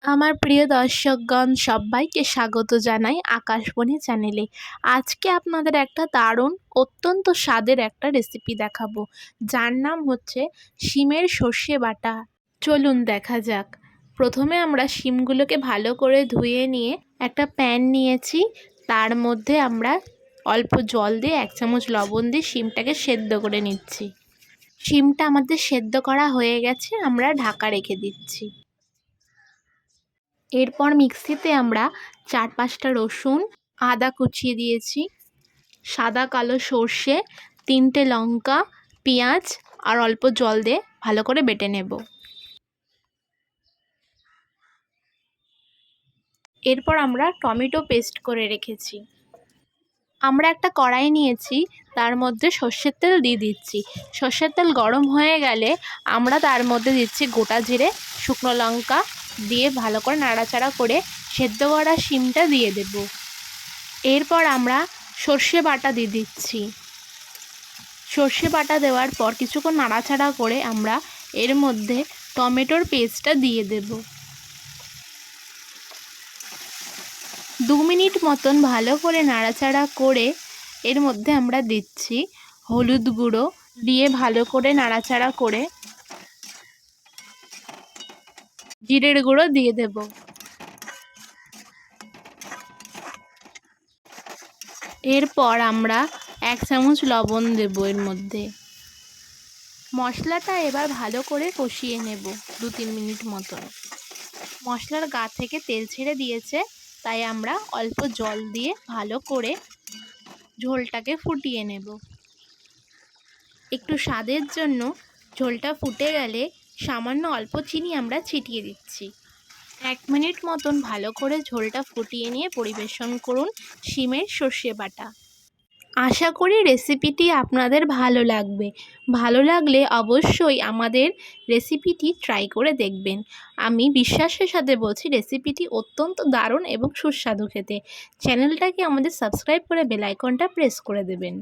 আমার প্রিয় দর্শকগণ সবাইকে স্বাগত জানাই আকাশবাণী চ্যানেলে। আজকে আপনাদের একটা দারুণ অত্যন্ত স্বাদের একটা রেসিপি দেখাবো, যার নাম হচ্ছে শিমের সর্ষে বাটা। চলুন দেখা যাক। প্রথমে আমরা শিমগুলোকে ভালো করে ধুয়ে নিয়ে একটা প্যান নিয়েছি। তার মধ্যে আমরা অল্প জল দিয়ে 1 চামচ লবণ দিয়ে শিমটাকে সেদ্ধ করে নিচ্ছি। শিমটা আমাদের সেদ্ধ করা হয়ে গেছে, আমরা ঢাকা রেখে দিচ্ছি। এরপর মিক্সিতে আমরা 4-5টা রসুন, আদা কুচিয়ে দিয়েছি, সাদা কালো সর্ষে, 3টে লঙ্কা, পেঁয়াজ আর অল্প জল দিয়ে ভালো করে বেটে নেব। এরপর আমরা টমেটো পেস্ট করে রেখেছি। আমরা একটা কড়াই নিয়েছি, তার মধ্যে সর্ষের তেল দিয়ে দিচ্ছি। সর্ষের তেল গরম হয়ে গেলে আমরা তার মধ্যে দিচ্ছি গোটা জিরে, শুকনো লঙ্কা দিয়ে ভালো করে নাড়াচাড়া করে সেদ্ধ করা শিমটা দিয়ে দেব। এরপর আমরা সর্ষে বাটা দিয়ে দিচ্ছি। সর্ষে বাটা দেওয়ার পর কিছুক্ষণ নাড়াচাড়া করে আমরা এর মধ্যে টমেটোর পেস্টটা দিয়ে দেব। 2 মিনিট মতন ভালো করে নাড়াচাড়া করে এর মধ্যে আমরা দিচ্ছি হলুদ গুঁড়ো, দিয়ে ভালো করে নাড়াচাড়া করে জিরের গুঁড়ো দিয়ে দেব। এরপর আমরা 1 চামচ লবণ দেব এর মধ্যে। মশলাটা এবার ভালো করে কষিয়ে নেব 2-3 মিনিট মতন। মশলার গা থেকে তেল ছেড়ে দিয়েছে, তাই আমরা অল্প জল দিয়ে ভালো করে ঝোলটাকে ফুটিয়ে নেব। একটু স্বাদের জন্য ঝোলটা ফুটে গেলে সামান্য অল্প চিনি আমরা ছিটিয়ে দিচ্ছি। 1 মিনিট মতন ভালো করে ঝোলটা ফুটিয়ে নিয়ে পরিবেশন করুন শিমের সর্ষে বাটা। আশা করি রেসিপিটি আপনাদের ভালো লাগবে। ভালো লাগলে অবশ্যই আমাদের রেসিপিটি ট্রাই করে দেখবেন। আমি বিশ্বাসের সাথে বলছি রেসিপিটি অত্যন্ত দারুণ এবং সুস্বাদু খেতে। চ্যানেলটাকে আমাদের সাবস্ক্রাইব করে বেল আইকনটা প্রেস করে দেবেন।